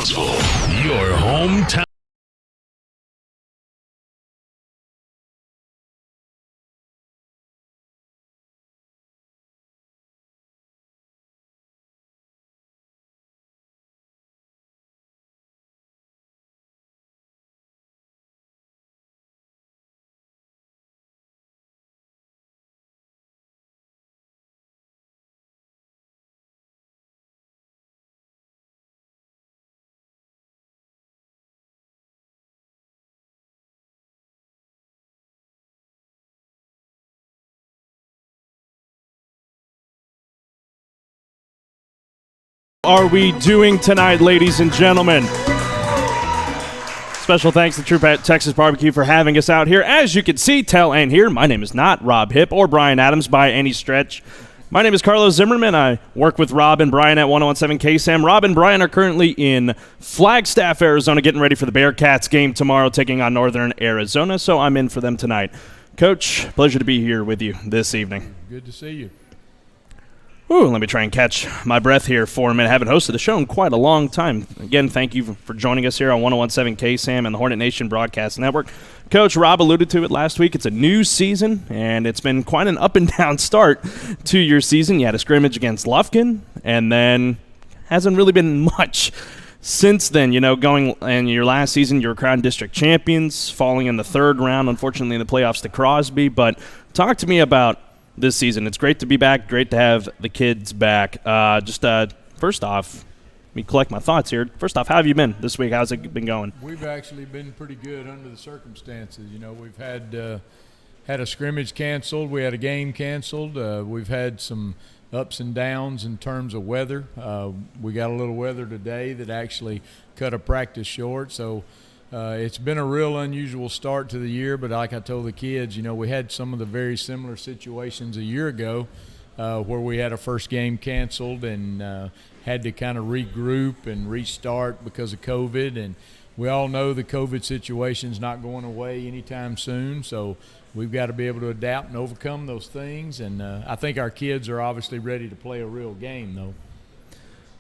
Huntsville, your hometown. Are we doing tonight, ladies and gentlemen? Special thanks to True Texas Barbecue for having us out here. As you can see, tell, and hear, my name is not Rob Hipp or Brian Adams by any stretch. My name is Carlos Zimmerman. I work with Rob and Brian at 1017 KSAM. Rob and Brian are currently in Flagstaff, Arizona, getting ready for the Bearcats game tomorrow, taking on Northern Arizona, so I'm in for them tonight. Coach, pleasure to be here with you this evening. Good to see you. Ooh, let me try and catch my breath here for a minute. I haven't hosted the show in quite a long time. Again, thank you for joining us here on 1017 KSAM and the Hornet Nation Broadcast Network. Coach, Rob alluded to it last week. It's a new season, and it's been quite an up-and-down start to your season. You had a scrimmage against Lufkin, and then hasn't really been much since then. You know, going in your last season, you were crowned district champions, falling in the third round, unfortunately, in the playoffs to Crosby. But talk to me about this season. It's great to be back. Great to have the kids back. First off, let me collect my thoughts here. First off, how have you been this week? How's it been going? We've actually been pretty good under the circumstances. You know, we've had a scrimmage canceled. We had a game canceled. We've had some ups and downs in terms of weather. We got a little weather today that actually cut a practice short. So it's been a real unusual start to the year, but like I told the kids, you know, we had some of the very similar situations a year ago where we had a first game canceled and had to kind of regroup and restart because of COVID. And we all know the COVID situation's not going away anytime soon, so we've got to be able to adapt and overcome those things. And I think our kids are obviously ready to play a real game, though.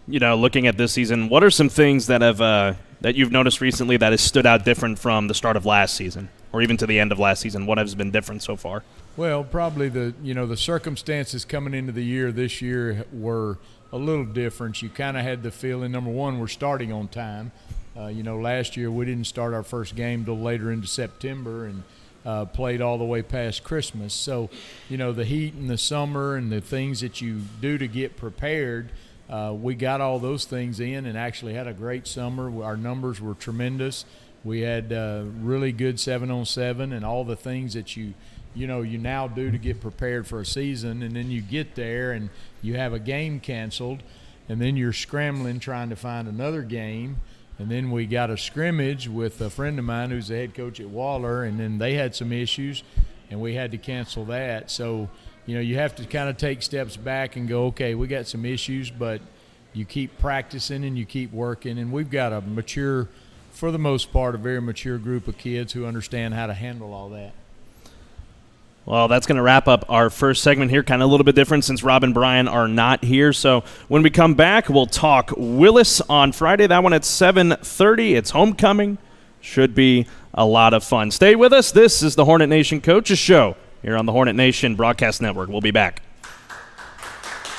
You know, looking at this season, what are some things that have that you've noticed recently that has stood out different from the start of last season, or even to the end of last season? What has been different so far? Well, probably the circumstances coming into the year this year were a little different. You kind of had the feeling, number one, we're starting on time. Last year we didn't start our first game till later into September and played all the way past Christmas. So, you know, the heat and the summer and the things that you do to get prepared, we got all those things in and actually had a great summer. Our numbers were tremendous. We had really good 7-on-7 and all the things that you now do to get prepared for a season. And then you get there and you have a game canceled, and then you're scrambling trying to find another game. And then we got a scrimmage with a friend of mine who's the head coach at Waller, and then they had some issues, and we had to cancel that. So, you know, you have to kind of take steps back and go, okay, we got some issues, but you keep practicing and you keep working. And we've got for the most part, a very mature group of kids who understand how to handle all that. Well, that's going to wrap up our first segment here, kind of a little bit different since Rob and Brian are not here. So when we come back, we'll talk Willis on Friday. That one at 7:30. It's homecoming. Should be a lot of fun. Stay with us. This is the Hornet Nation Coaches Show here on the Hornet Nation Broadcast Network. We'll be back.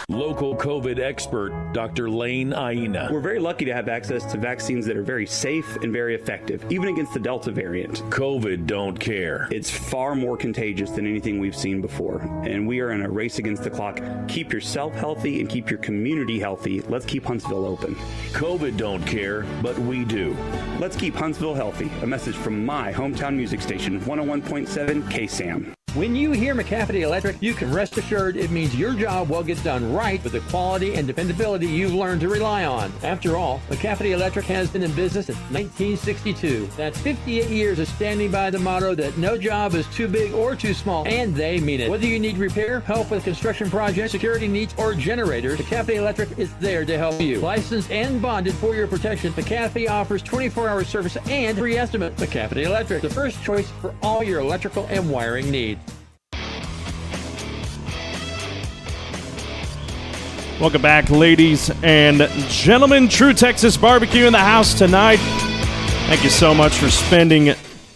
Local COVID expert, Dr. Lane Aina. We're very lucky to have access to vaccines that are very safe and very effective, even against the Delta variant. COVID don't care. It's far more contagious than anything we've seen before, and we are in a race against the clock. Keep yourself healthy and keep your community healthy. Let's keep Huntsville open. COVID don't care, but we do. Let's keep Huntsville healthy. A message from my hometown music station, 101.7 KSAM. When you hear McCafferty Electric, you can rest assured it means your job will get done right with the quality and dependability you've learned to rely on. After all, McCafferty Electric has been in business since 1962. That's 58 years of standing by the motto that no job is too big or too small, and they mean it. Whether you need repair, help with construction projects, security needs, or generators, McCafferty Electric is there to help you. Licensed and bonded for your protection, McCafferty offers 24-hour service and free estimate. McCafferty Electric, the first choice for all your electrical and wiring needs. Welcome back, ladies and gentlemen. True Texas Barbecue in the house tonight. Thank you so much for spending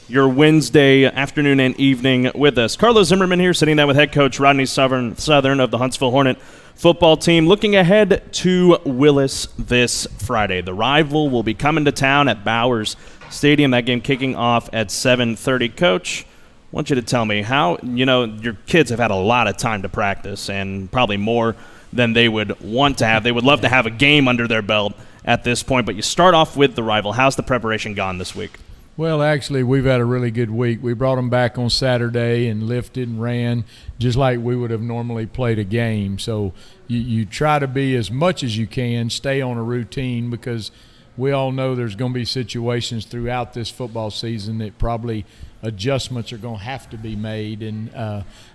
your Wednesday afternoon and evening with us. Carlos Zimmerman here, sitting down with head coach Rodney Southern of the Huntsville Hornet football team. Looking ahead to Willis this Friday. The rival will be coming to town at Bowers Stadium. That game kicking off at 7:30. Coach, I want you to tell me how, your kids have had a lot of time to practice and probably more than they would want to have. They would love to have a game under their belt at this point, but you start off with the rival. How's the preparation gone this week? Well, actually, we've had a really good week. We brought them back on Saturday and lifted and ran just like we would have normally played a game. So you try to be, as much as you can, stay on a routine, because we all know there's going to be situations throughout this football season that probably adjustments are going to have to be made. And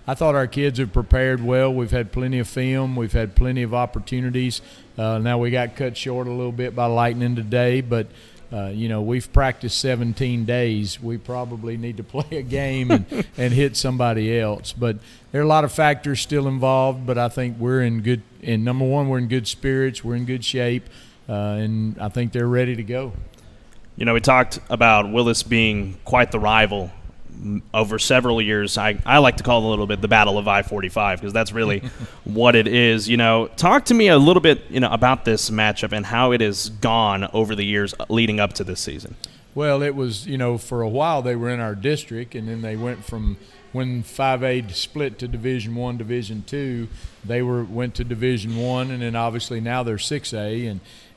I thought our kids have prepared well. We've had plenty of film. We've had plenty of opportunities. Now we got cut short a little bit by lightning today, but we've practiced 17 days. We probably need to play a game and hit somebody else. But there are a lot of factors still involved, but I think we're in good – and number one, we're in good spirits. We're in good shape, and I think they're ready to go. We talked about Willis being quite the rival over several years. I like to call it a little bit the Battle of I-45, because that's really what it is. Talk to me a little bit, about this matchup and how it has gone over the years leading up to this season. Well, it was, for a while they were in our district, and then they went from when 5A split to Division I, Division II, they went to Division I, and then obviously now they're 6A,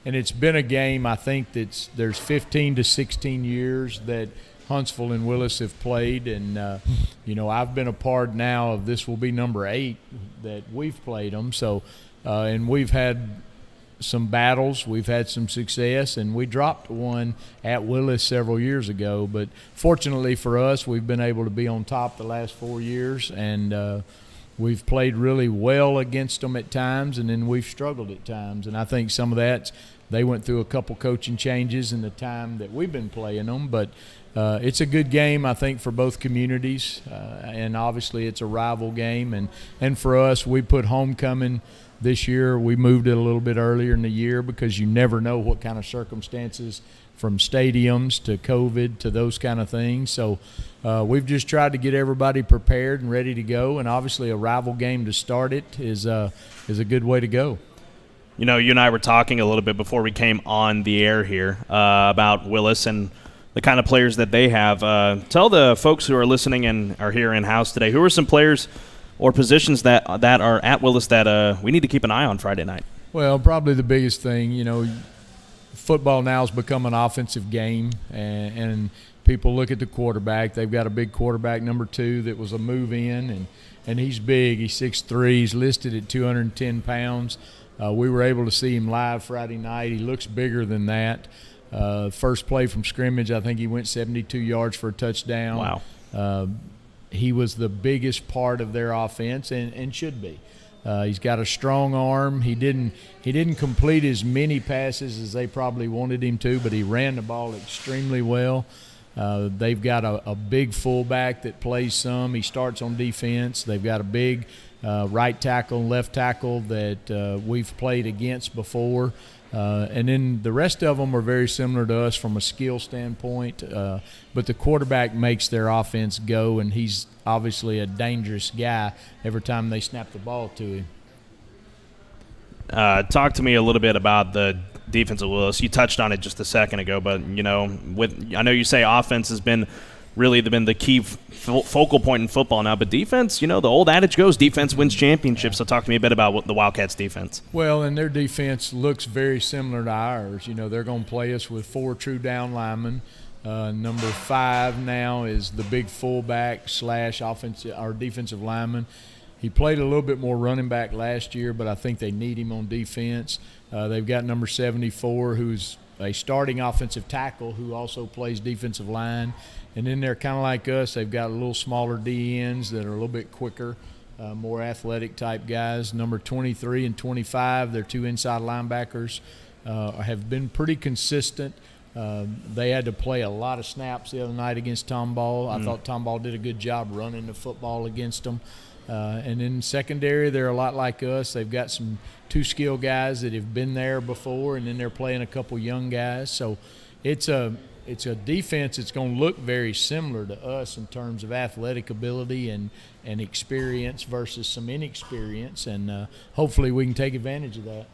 and it's been a game, I think, there's 15 to 16 years that Huntsville and Willis have played, and I've been a part now of, this will be number 8 that we've played them. So, and we've had some battles, we've had some success, and we dropped one at Willis several years ago. But fortunately for us, we've been able to be on top the last 4 years, and we've played really well against them at times, and then we've struggled at times. And I think some of that, they went through a couple coaching changes in the time that we've been playing them. But it's a good game, I think, for both communities, and obviously it's a rival game. And for us, we put homecoming this year. We moved it a little bit earlier in the year because you never know what kind of circumstances, from stadiums to COVID to those kind of things. So we've just tried to get everybody prepared and ready to go, and obviously a rival game to start it is a good way to go. You and I were talking a little bit before we came on the air here about Willis and the kind of players that they have. Tell the folks who are listening and are here in-house today, who are some players or positions that are at Willis that we need to keep an eye on Friday night? Well, probably the biggest thing, football now has become an offensive game, and people look at the quarterback. They've got a big quarterback, number 2, that was a move-in, and he's big. He's 6'3". He's listed at 210 pounds. We were able to see him live Friday night. He looks bigger than that. First play from scrimmage, I think he went 72 yards for a touchdown. Wow. He was the biggest part of their offense, and should be. He's got a strong arm. He didn't complete as many passes as they probably wanted him to, but he ran the ball extremely well. They've got a big fullback that plays some. He starts on defense. They've got a big right tackle and left tackle that we've played against before. And then the rest of them are very similar to us from a skill standpoint. But the quarterback makes their offense go, and he's obviously a dangerous guy every time they snap the ball to him. Talk to me a little bit about the defense of Willis. You touched on it just a second ago, but, I know you say offense has been the key focal point in football now, but defense, the old adage goes, defense wins championships. So talk to me a bit about the Wildcats' defense. Well, and their defense looks very similar to ours. They're going to play us with 4 true down linemen. Number 5 now is the big fullback / offensive or defensive lineman. He played a little bit more running back last year, but I think they need him on defense. They've got number 74, who's a starting offensive tackle who also plays defensive line. And then they're kind of like us. They've got a little smaller DNs that are a little bit quicker, more athletic type guys. Number 23 and 25, they're 2 inside linebackers, have been pretty consistent. They had to play a lot of snaps the other night against Tomball. I thought Tomball did a good job running the football against them. And in secondary, they're a lot like us. They've got some two-skill guys that have been there before, and then they're playing a couple young guys. So it's a defense that's going to look very similar to us in terms of athletic ability and experience versus some inexperience, and hopefully we can take advantage of that.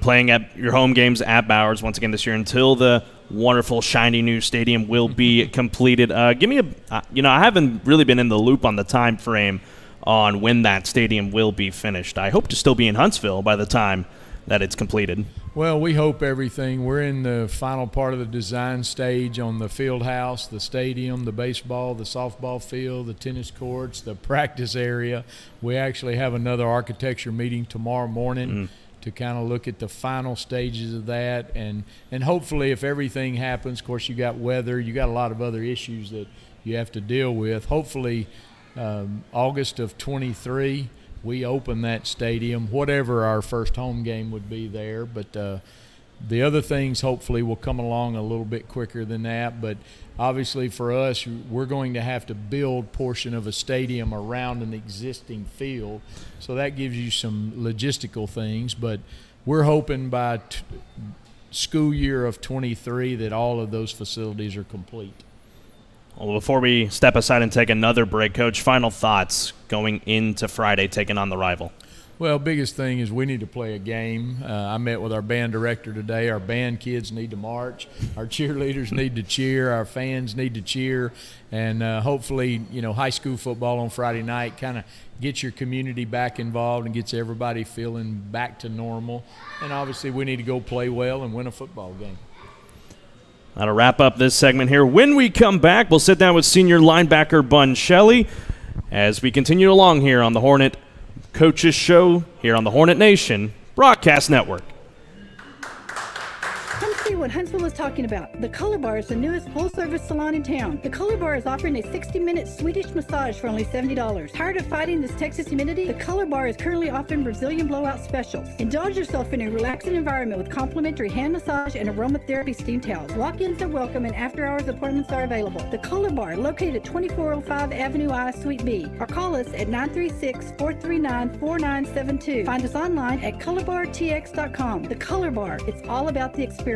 Playing at your home games at Bowers once again this year until the wonderful, shiny new stadium will be completed. Give me I haven't really been in the loop on the time frame on when that stadium will be finished. I hope to still be in Huntsville by the time that it's completed. Well, we hope everything. We're in the final part of the design stage on the field house, the stadium, the baseball, the softball field, the tennis courts, the practice area. We actually have another architecture meeting tomorrow morning to kind of look at the final stages of that. And hopefully if everything happens, of course you got weather, you got a lot of other issues that you have to deal with. Hopefully August of 23, we open that stadium, whatever our first home game would be there. But the other things hopefully will come along a little bit quicker than that. But obviously for us, we're going to have to build portion of a stadium around an existing field. So that gives you some logistical things. But we're hoping by school year of 23 that all of those facilities are complete. Well, before we step aside and take another break, Coach, final thoughts going into Friday taking on the rival. Well, biggest thing is we need to play a game. I met with our band director today. Our band kids need to march. Our cheerleaders need to cheer. Our fans need to cheer. And hopefully, high school football on Friday night kind of gets your community back involved and gets everybody feeling back to normal. And obviously we need to go play well and win a football game. That'll wrap up this segment here. When we come back, we'll sit down with senior linebacker Bun Shelley as we continue along here on the Hornet Coaches Show here on the Hornet Nation Broadcast Network. Come see what Huntsville is talking about. The Color Bar is the newest full-service salon in town. The Color Bar is offering a 60-minute Swedish massage for only $70. Tired of fighting this Texas humidity? The Color Bar is currently offering Brazilian blowout specials. Indulge yourself in a relaxing environment with complimentary hand massage and aromatherapy steam towels. Walk-ins are welcome and after-hours appointments are available. The Color Bar, located at 2405 Avenue I, Suite B. Or call us at 936-439-4972. Find us online at colorbartx.com. The Color Bar, it's all about the experience.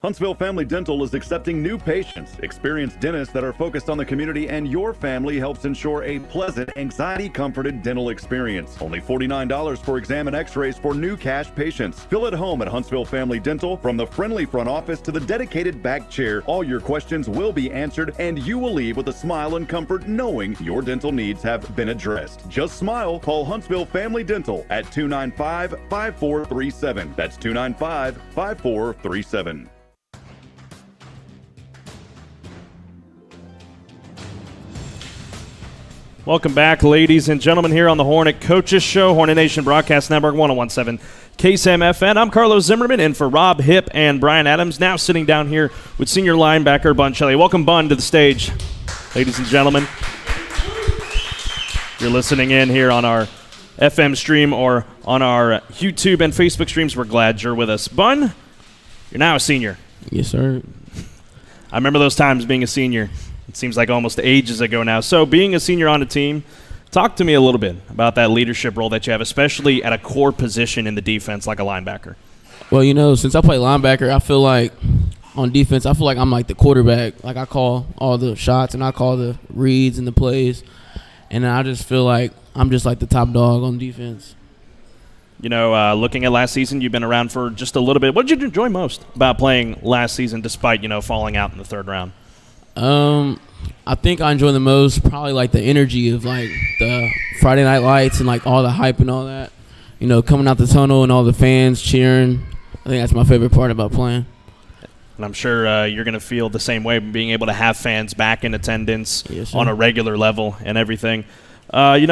Huntsville Family Dental is accepting new patients. Experienced dentists that are focused on the community and your family helps ensure a pleasant, anxiety-comforted dental experience. Only $49 for exam and x-rays for new cash patients. Feel at home at Huntsville Family Dental. From the friendly front office to the dedicated back chair, all your questions will be answered and you will leave with a smile and comfort knowing your dental needs have been addressed. Just smile. Call Huntsville Family Dental at 295-5437. That's 295-5437. Welcome back, ladies and gentlemen, here on the Hornet Coaches Show, Hornet Nation Broadcast Network, 1017 KSAM FN. I'm Carlos Zimmerman, in for Rob Hipp and Brian Adams. Now sitting down here with senior linebacker Bun Shelley. Welcome, Bun, to the stage, ladies and gentlemen. You're listening in here on our FM stream or on our YouTube and Facebook streams. We're glad you're with us. Bun, you're now a senior. Yes, sir. I remember those times being a senior. It seems like almost ages ago now. So being a senior on a team, talk to me a little bit about that leadership role that you have, especially at a core position in the defense like a linebacker. Well, since I play linebacker, I feel like on defense, I'm like the quarterback. Like I call all the shots and I call the reads and the plays. And I just feel like I'm just like the top dog on defense. Looking at last season, you've been around for just a little bit. What did you enjoy most about playing last season despite, falling out in the third round? I think I enjoy the most probably like the energy of like the Friday night lights and like all the hype and all that. Coming out the tunnel and all the fans cheering. I think that's my favorite part about playing. And I'm sure you're going to feel the same way, being able to have fans back in attendance on a regular level and everything. You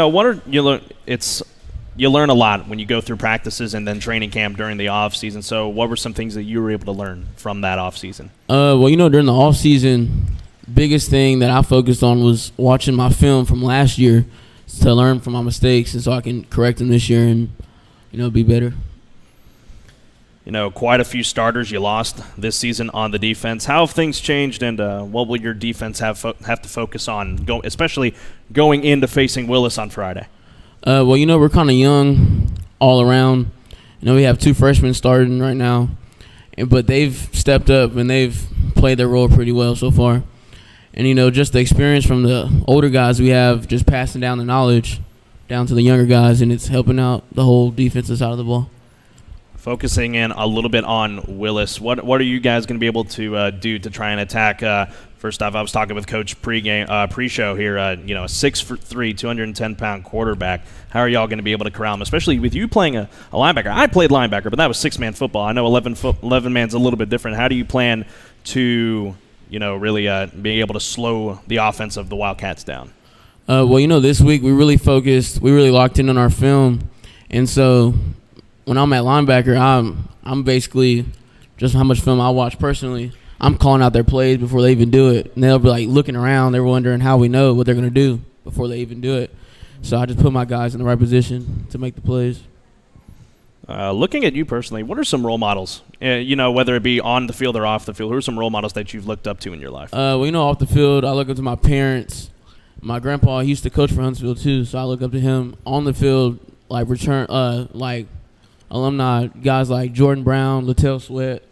learn a lot when you go through practices and then training camp during the off season. So what were some things that you were able to learn from that off season? During the off season, biggest thing that I focused on was watching my film from last year to learn from my mistakes and so I can correct them this year and, be better. quite a few starters you lost this season on the defense. How have things changed, and what will your defense have to focus on, especially going into facing Willis on Friday? Well, we're kind of young all around. We have 2 freshmen starting right now, but they've stepped up and they've played their role pretty well so far. And, just the experience from the older guys we have, just passing down the knowledge down to the younger guys, and it's helping out the whole defensive side of the ball. Focusing in a little bit on Willis, what are you guys going to be able to do to try and attack? First off, I was talking with Coach pre-show here. A 6'3", 210-pound quarterback. How are y'all going to be able to corral him, especially with you playing a linebacker? I played linebacker, but that was 6-man football. I know 11-man's a little bit different. How do you plan to really being able to slow the offense of the Wildcats down? This week we really focused. We really locked in on our film, and so when I'm at linebacker, I'm basically just how much film I watch personally. I'm calling out their plays before they even do it, and they'll be like looking around. They're wondering how we know what they're going to do before they even do it. So I just put my guys in the right position to make the plays. Looking at you personally, what are some role models? Whether it be on the field or off the field, who are some role models that you've looked up to in your life? Off the field, I look up to my parents. My grandpa, he used to coach for Huntsville too, so I look up to him. On the field, alumni guys like Jordan Brown, Lattell Sweat,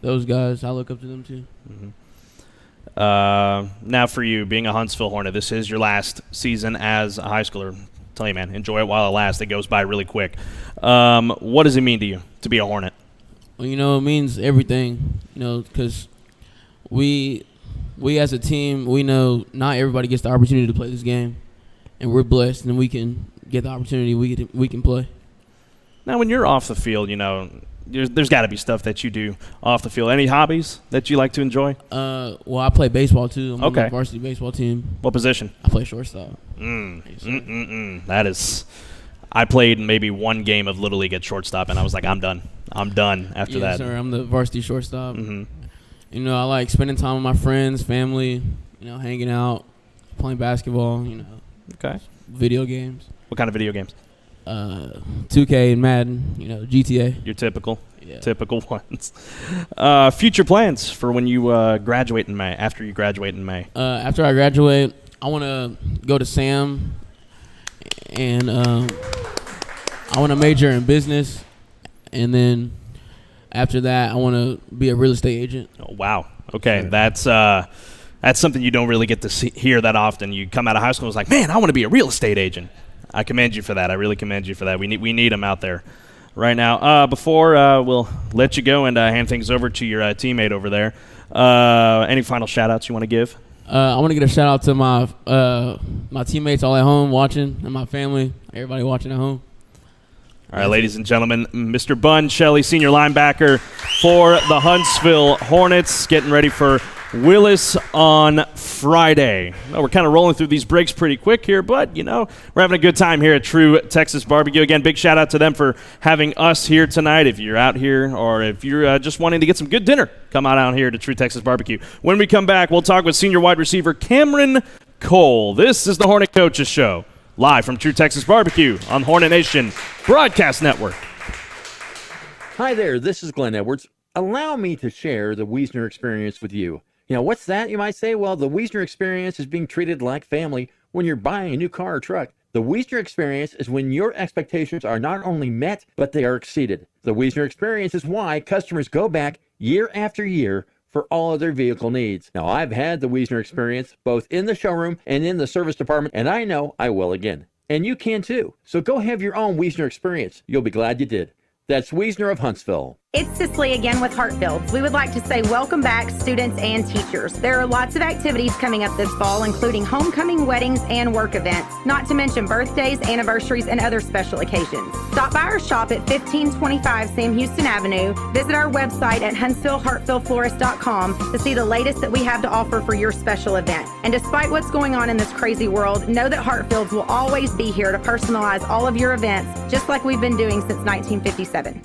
those guys, I look up to them too. Mm-hmm. Now for you, being a Huntsville Hornet, this is your last season as a high schooler. Tell you, man, enjoy it while it lasts. It goes by really quick. What does it mean to you to be a Hornet? Well, it means everything, because we as a team, we know not everybody gets the opportunity to play this game, and we're blessed, and we can get the opportunity we can play. Now, when you're off the field, there's got to be stuff that you do off the field. Any hobbies that you like to enjoy? Well, I play baseball too. I'm on the varsity baseball team. What position? I play shortstop. That is, I played maybe one game of Little League at shortstop, and I was like, I'm done after that. Yes, sir. I'm the varsity shortstop. Mm-hmm. I like spending time with my friends, family, hanging out, playing basketball, Okay. Video games. What kind of video games? 2K and Madden, GTA. Your typical ones. Future plans for when you graduate in May, after you graduate in May? After I graduate, I want to go to SAM, and I want to major in business, and then after that, I want to be a real estate agent. Oh, wow. Okay, sure. That's something you don't really get to hear that often. You come out of high school and it's like, man, I want to be a real estate agent. I commend you for that. I really commend you for that. We need them out there right now. Before we'll let you go and hand things over to your teammate over there, any final shout-outs you want to give? I want to get a shout-out to my teammates all at home watching, and my family, everybody watching at home. All right, ladies and gentlemen, Mr. Bun Shelley, senior linebacker for the Huntsville Hornets, getting ready for Willis on Friday. Well, we're kind of rolling through these breaks pretty quick here, but, we're having a good time here at True Texas Barbecue. Again, big shout out to them for having us here tonight. If you're out here or if you're just wanting to get some good dinner, come on out here to True Texas Barbecue. When we come back, we'll talk with senior wide receiver Cameron Cole. This is the Hornet Coaches Show, live from True Texas Barbecue on Hornet Nation Broadcast Network. Hi there, this is Glenn Edwards. Allow me to share the Wiesner experience with you. What's that, you might say? Well, the Wiesner experience is being treated like family when you're buying a new car or truck. The Wiesner experience is when your expectations are not only met, but they are exceeded. The Wiesner experience is why customers go back year after year for all of their vehicle needs. Now, I've had the Wiesner experience both in the showroom and in the service department, and I know I will again. And you can too. So go have your own Wiesner experience. You'll be glad you did. That's Wiesner of Huntsville. It's Cicely again with Hartfields. We would like to say welcome back, students and teachers. There are lots of activities coming up this fall, including homecoming, weddings, and work events, not to mention birthdays, anniversaries, and other special occasions. Stop by our shop at 1525 Sam Houston Avenue. Visit our website at HuntsvilleHartfieldFlorist.com to see the latest that we have to offer for your special event. And despite what's going on in this crazy world, know that Hartfields will always be here to personalize all of your events, just like we've been doing since 1957.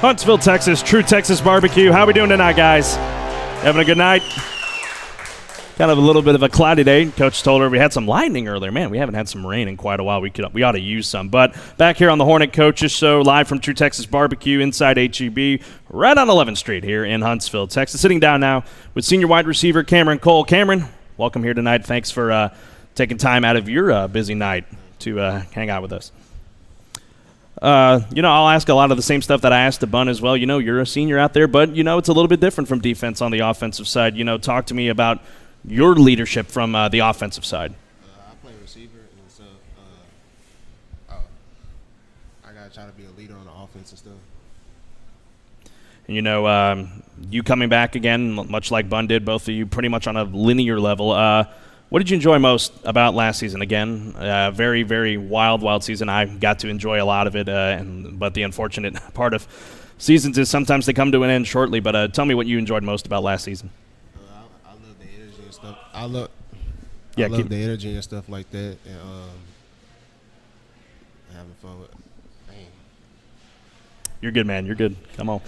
Huntsville, Texas, True Texas Barbecue. How we doing tonight, guys? Having a good night? Kind of a little bit of a cloudy day. Coach told her we had some lightning earlier. Man, we haven't had some rain in quite a while. We ought to use some. But back here on the Hornet Coaches Show, live from True Texas Barbecue inside HEB, right on 11th Street here in Huntsville, Texas. Sitting down now with senior wide receiver Cameron Cole. Cameron, welcome here tonight. Thanks for taking time out of your busy night to hang out with us. I'll ask a lot of the same stuff that I asked to Bun as well. You're a senior out there, but, it's a little bit different from defense on the offensive side. Talk to me about your leadership from the offensive side. I play receiver, and so I got to try to be a leader on the offense and stuff. And, you coming back again, much like Bun did, both of you pretty much on a linear level. What did you enjoy most about last season? Again, very, very wild season. I got to enjoy a lot of it, but the unfortunate part of seasons is sometimes they come to an end shortly. But tell me what you enjoyed most about last season. I love the energy and stuff. I love the energy and stuff like that, and having fun with. Dang. You're good, man. You're good. Come on.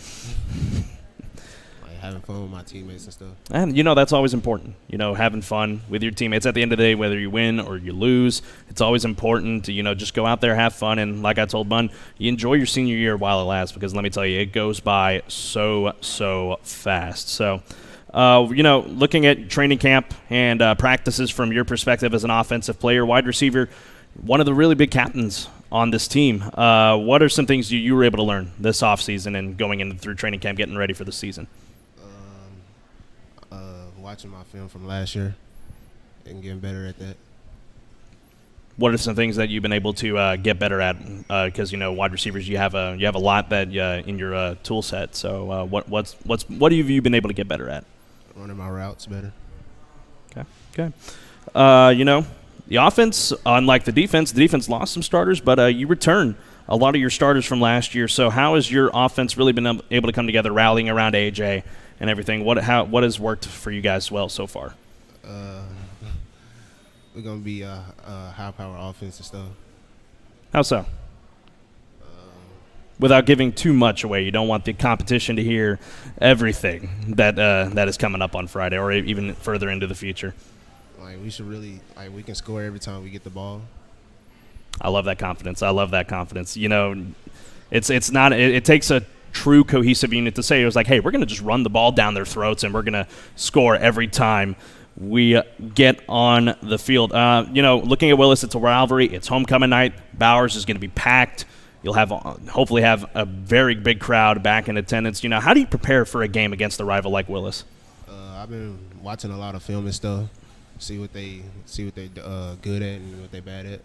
Having fun with my teammates and stuff. And, that's always important, having fun with your teammates. At the end of the day, whether you win or you lose, it's always important to, just go out there, have fun. And like I told Bun, you enjoy your senior year while it lasts, because let me tell you, it goes by so fast. So, looking at training camp and practices from your perspective as an offensive player, wide receiver, one of the really big captains on this team, what are some things you were able to learn this offseason and going through training camp, getting ready for the season? Watching my film from last year and getting better at that. What are some things that you've been able to get better at? Because wide receivers, you have a lot that in your tool set. So what have you been able to get better at? Running my routes better. Okay. The offense, unlike the defense lost some starters, but you return a lot of your starters from last year. So how has your offense really been able to come together, rallying around AJ and everything? What has worked for you guys well so far? We're gonna be a high-power offense and stuff. How so? Without giving too much away, you don't want the competition to hear everything that is coming up on Friday or even further into the future. We should really we can score every time we get the ball. I love that confidence. It's not. It takes a true cohesive unit to say it was like, hey, we're going to just run the ball down their throats and we're going to score every time we get on the field. Looking at Willis, it's a rivalry. It's homecoming night. Bowers is going to be packed. You'll hopefully have a very big crowd back in attendance. How do you prepare for a game against a rival like Willis? I've been watching a lot of film and stuff. See what they good at and what they bad at.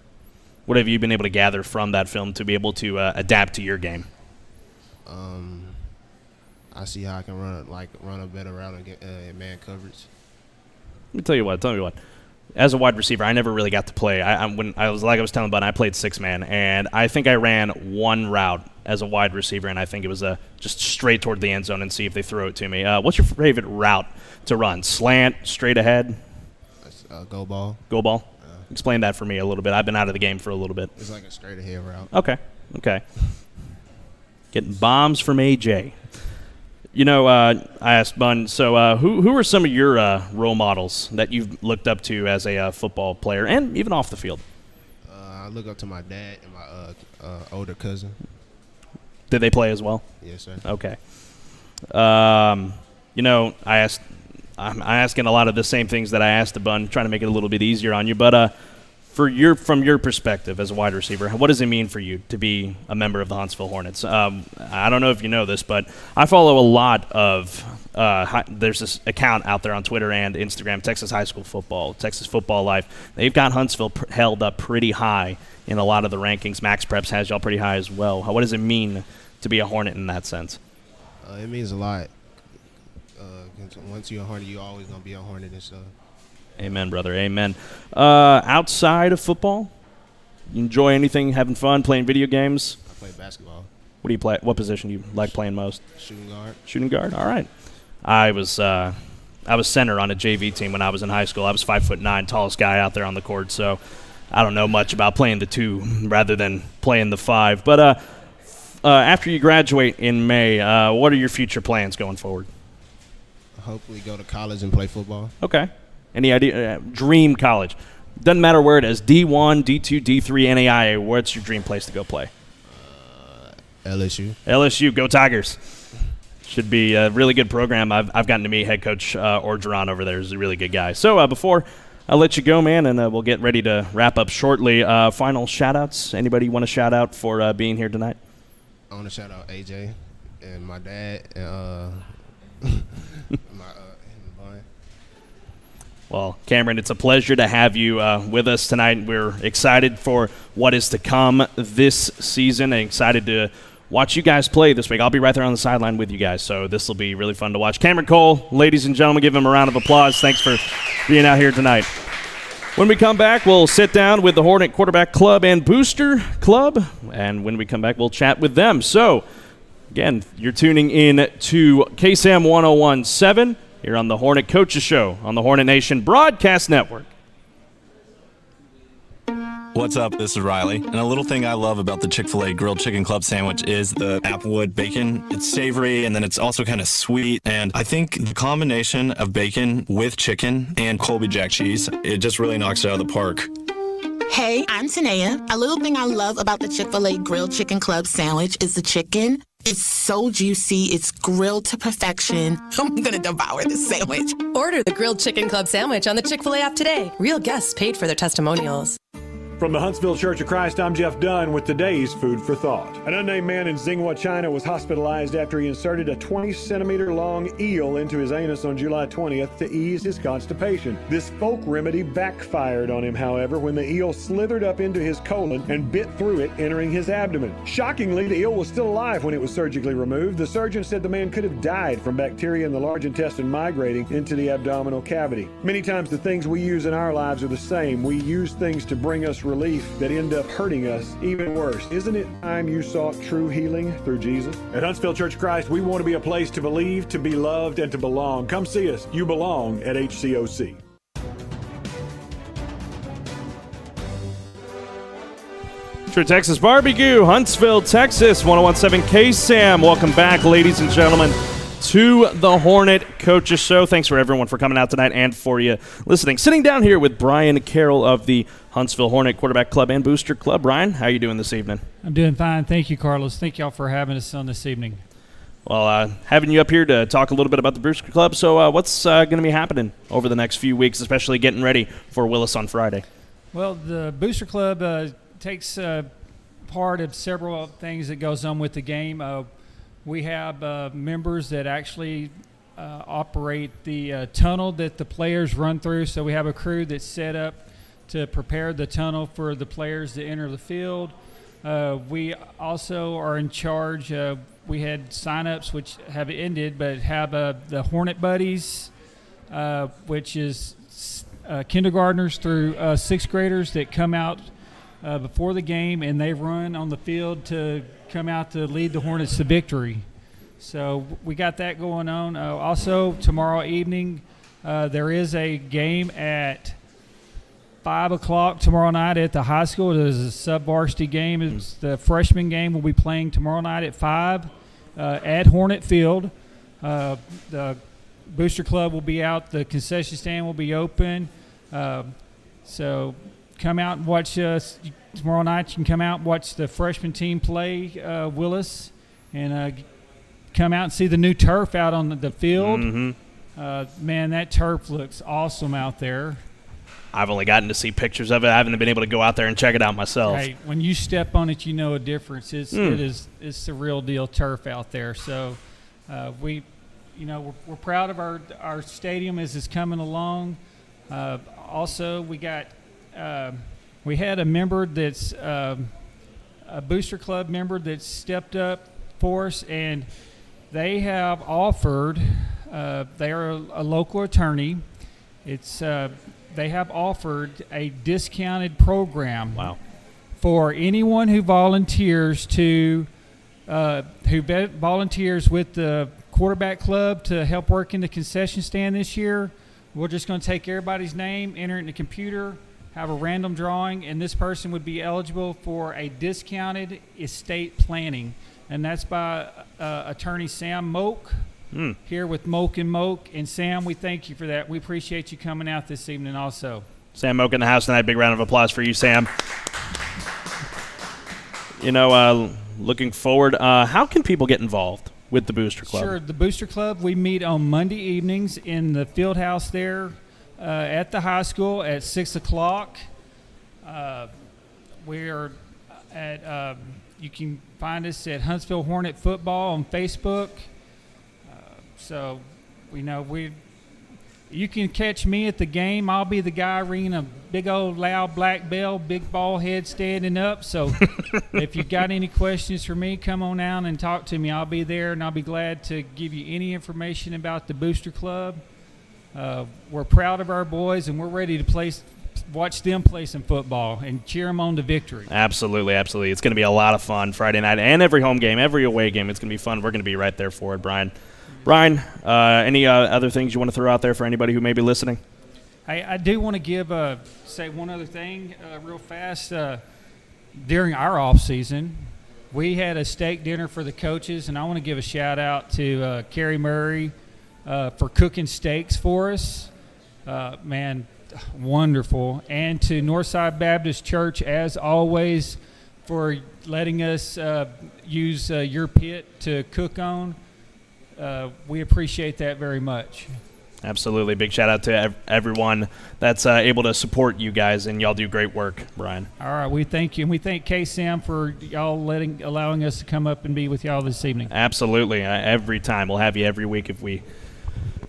What have you been able to gather from that film to be able to adapt to your game? I see how I can run a better route in man coverage. Let me tell you what. As a wide receiver, I never really got to play. When I was telling Bud, I played 6-man, and I think I ran one route as a wide receiver, and I think it was just straight toward the end zone and see if they throw it to me. What's your favorite route to run? Slant, straight ahead? Go ball. Go ball? Explain that for me a little bit. I've been out of the game for a little bit. It's like a straight ahead route. Okay. Getting bombs from AJ. I asked Bun, so who are some of your role models that you've looked up to as a football player and even off the field? I look up to my dad and my older cousin. Did they play as well? Yes, sir. Okay. I'm asking a lot of the same things that I asked the Bun, trying to make it a little bit easier on you. But from your perspective as a wide receiver, what does it mean for you to be a member of the Huntsville Hornets? I don't know if you know this, but I follow a lot of there's this account out there on Twitter and Instagram, Texas High School Football, Texas Football Life. They've got Huntsville held up pretty high in a lot of the rankings. Max Preps has y'all pretty high as well. What does it mean to be a Hornet in that sense? It means a lot. Once you're a Hornet, you're always going to be a Hornet and stuff. Amen, brother. Amen. Outside of football, you enjoy anything, having fun, playing video games? I play basketball. What do you play? What position do you like playing most? Shooting guard. Shooting guard. All right. I was center on a JV team when I was in high school. I was 5'9", tallest guy out there on the court. So I don't know much about playing the 2 rather than playing the 5. But after you graduate in May, what are your future plans going forward? Hopefully go to college and play football. Okay. Any idea? Dream college. Doesn't matter where it is. D1, D2, D3, NAIA. What's your dream place to go play? LSU. LSU. Go Tigers. Should be a really good program. I've gotten to meet head coach Orgeron over there. He's a really good guy. So before I let you go, man, and we'll get ready to wrap up shortly, final shout-outs. Anybody want to shout out for being here tonight? I want to shout out AJ and my dad and my Vaughn. Well, Cameron, it's a pleasure to have you with us tonight. We're excited for what is to come this season and excited to watch you guys play this week. I'll be right there on the sideline with you guys, so this will be really fun to watch. Cameron Cole, ladies and gentlemen, give him a round of applause. Thanks for being out here tonight. When we come back, we'll sit down with the Hornet Quarterback Club and Booster Club, and when we come back, we'll chat with them. So, again, you're tuning in to KSAM 1017 here on the Hornet Coaches Show on the Hornet Nation Broadcast Network. What's up? This is Riley. And a little thing I love about the Chick-fil-A Grilled Chicken Club sandwich is the applewood bacon. It's savory, and then it's also kind of sweet. And I think the combination of bacon with chicken and Colby Jack cheese, it just really knocks it out of the park. Hey, I'm Tanea. A little thing I love about the Chick-fil-A Grilled Chicken Club sandwich is the chicken. It's so juicy. It's grilled to perfection. I'm going to devour this sandwich. Order the Grilled Chicken Club sandwich on the Chick-fil-A app today. Real guests paid for their testimonials. From the Huntsville Church of Christ, I'm Jeff Dunn with today's Food for Thought. An unnamed man in Xinhua, China was hospitalized after he inserted a 20-centimeter long eel into his anus on July 20th to ease his constipation. This folk remedy backfired on him, however, when the eel slithered up into his colon and bit through it, entering his abdomen. Shockingly, the eel was still alive when it was surgically removed. The surgeon said the man could have died from bacteria in the large intestine migrating into the abdominal cavity. Many times the things we use in our lives are the same. We use things to bring us relief that end up hurting us even worse. Isn't it time you sought true healing through Jesus? At Huntsville Church of Christ, we want to be a place to believe, to be loved, and to belong. Come see us. You belong at HCOC. True Texas Barbecue, Huntsville, Texas, 1017 KSAM. Welcome back, ladies and gentlemen, to the Hornet Coaches Show. Thanks for everyone for coming out tonight and for you listening. Sitting down here with Brian Carroll of the Huntsville Hornet Quarterback Club and Booster Club. Brian, how are you doing this evening? I'm doing fine. Thank you, Carlos. Thank y'all for having us on this evening. Well, having you up here to talk a little bit about the Brewski Club. So what's going to be happening over the next few weeks, especially getting ready for Willis on Friday? Well, the Booster Club takes part of several things that goes on with the game. We have members that actually operate the tunnel that the players run through. So we have a crew that's set up to prepare the tunnel for the players to enter the field. We also are in charge. We had sign-ups which have ended, but have the Hornet Buddies, which is kindergartners through sixth graders that come out before the game, and they run on the field to come out to lead the Hornets to victory. So we got that going on. Also, tomorrow evening, there is a game at 5 o'clock tomorrow night at the high school. It is a sub-varsity game. It's the freshman game. We'll be playing tomorrow night at 5 at Hornet Field. The Booster Club will be out. The concession stand will be open. So come out and watch us tomorrow night. You can come out and watch the freshman team play Willis, and come out and see the new turf out on the field. Mm-hmm. Man, that turf looks awesome out there. I've only gotten to see pictures of it. I haven't been able to go out there and check it out myself. Hey, when you step on it, you know a difference. It's the real deal turf out there. So we're proud of our stadium as it's coming along. Also, we had a member that's a Booster Club member that stepped up for us, and they have offered. They are a local attorney. They have offered a discounted program. Wow. For anyone who volunteers volunteers with the quarterback club to help work in the concession stand this year. We're just going to take everybody's name, enter it in the computer, have a random drawing, and this person would be eligible for a discounted estate planning. And that's by attorney Sam Moak. here with Moke and Moke. And Sam, we thank you for that. We appreciate you coming out this evening also. Sam Moke in the house tonight. Big round of applause for you, Sam. You know, looking forward, how can people get involved with the Booster Club? Sure. The Booster Club, we meet on Monday evenings in the field house there at the high school at 6 o'clock. We're at, you can find us at Huntsville Hornet Football on Facebook. So, you can catch me at the game. I'll be the guy ringing a big old loud black bell, big ball head standing up. So if you've got any questions for me, come on out and talk to me. I'll be there, and I'll be glad to give you any information about the Booster Club. We're proud of our boys, and we're ready to watch them play some football and cheer them on to victory. Absolutely, absolutely. It's going to be a lot of fun Friday night, and every home game, every away game. It's going to be fun. We're going to be right there for it, Brian. Brian, any other things you want to throw out there for anybody who may be listening? I do want to say one other thing real fast. During our off season, we had a steak dinner for the coaches, and I want to give a shout out to Carrie Murray for cooking steaks for us. Man, wonderful. And to Northside Baptist Church, as always, for letting us use your pit to cook on. We appreciate that very much. Absolutely. Big shout out to everyone that's able to support you guys, and y'all do great work, Brian. All right, we thank you, and we thank K-Sam for y'all allowing us to come up and be with y'all this evening. Absolutely. Every time. We'll have you every week if we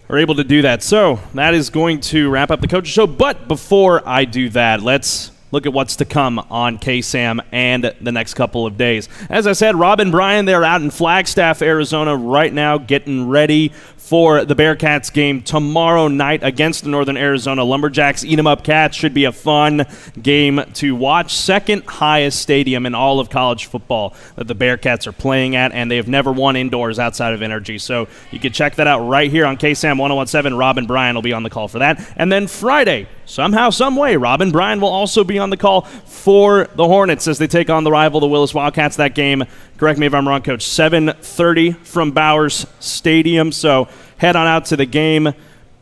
are able to do that. So that is going to wrap up the Coaches Show. But before I do that, let's look at what's to come on K-Sam and the next couple of days. As I said, Rob and Brian, they're out in Flagstaff, Arizona right now getting ready for the Bearcats game tomorrow night against the Northern Arizona Lumberjacks. Eat 'em up Cats. Should be a fun game to watch. Second highest stadium in all of college football that the Bearcats are playing at, and they have never won indoors outside of Energy. So you can check that out right here on KSAM 1017. Rob and Brian will be on the call for that. And then Friday, somehow, some way, Rob and Brian will also be on the call for the Hornets as they take on the rival, the Willis Wildcats. That game, correct me if I'm wrong, Coach, 7:30 from Bowers Stadium. So head on out to the game.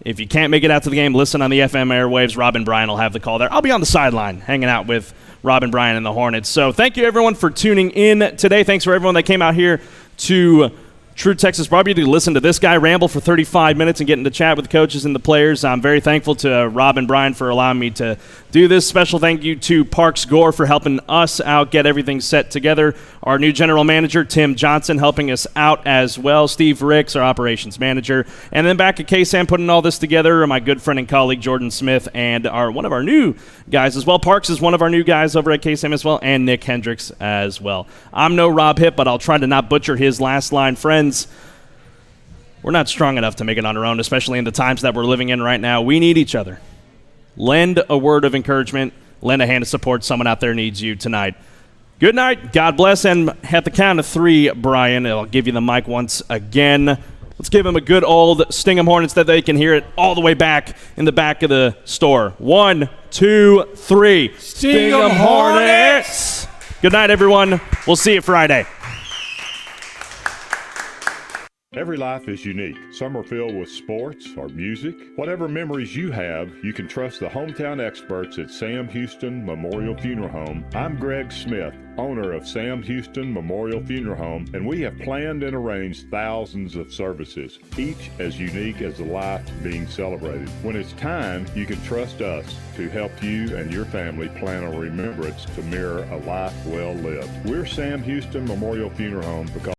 If you can't make it out to the game, listen on the FM airwaves. Rob and Brian will have the call there. I'll be on the sideline hanging out with Rob and Brian and the Hornets. So thank you, everyone, for tuning in today. Thanks for everyone that came out here to True Texas Barbecue to listen to this guy ramble for 35 minutes and get into chat with the coaches and the players. I'm very thankful to Rob and Brian for allowing me to do this. Special thank you to Parks Gore for helping us out, get everything set together. Our new general manager, Tim Johnson, helping us out as well. Steve Ricks, our operations manager. And then back at KSAM putting all this together, my good friend and colleague, Jordan Smith, and one of our new guys as well. Parks is one of our new guys over at KSAM as well, and Nick Hendricks as well. I'm no Rob Hipp, but I'll try to not butcher his last line. Friends, we're not strong enough to make it on our own, especially in the times that we're living in right now. We need each other. Lend a word of encouragement. Lend a hand of support. Someone out there needs you tonight. Good night. God bless. And at the count of 3, Brian, I'll give you the mic once again. Let's give him a good old Sting 'em Hornets that they can hear it all the way back in the back of the store. 1, 2, 3. Sting 'em Hornets! Good night, everyone. We'll see you Friday. Every life is unique. Some are filled with sports or music. Whatever memories you have, you can trust the hometown experts at Sam Houston Memorial Funeral Home. I'm Greg Smith, owner of Sam Houston Memorial Funeral Home, and we have planned and arranged thousands of services, each as unique as the life being celebrated. When it's time, you can trust us to help you and your family plan a remembrance to mirror a life well lived. We're Sam Houston Memorial Funeral Home because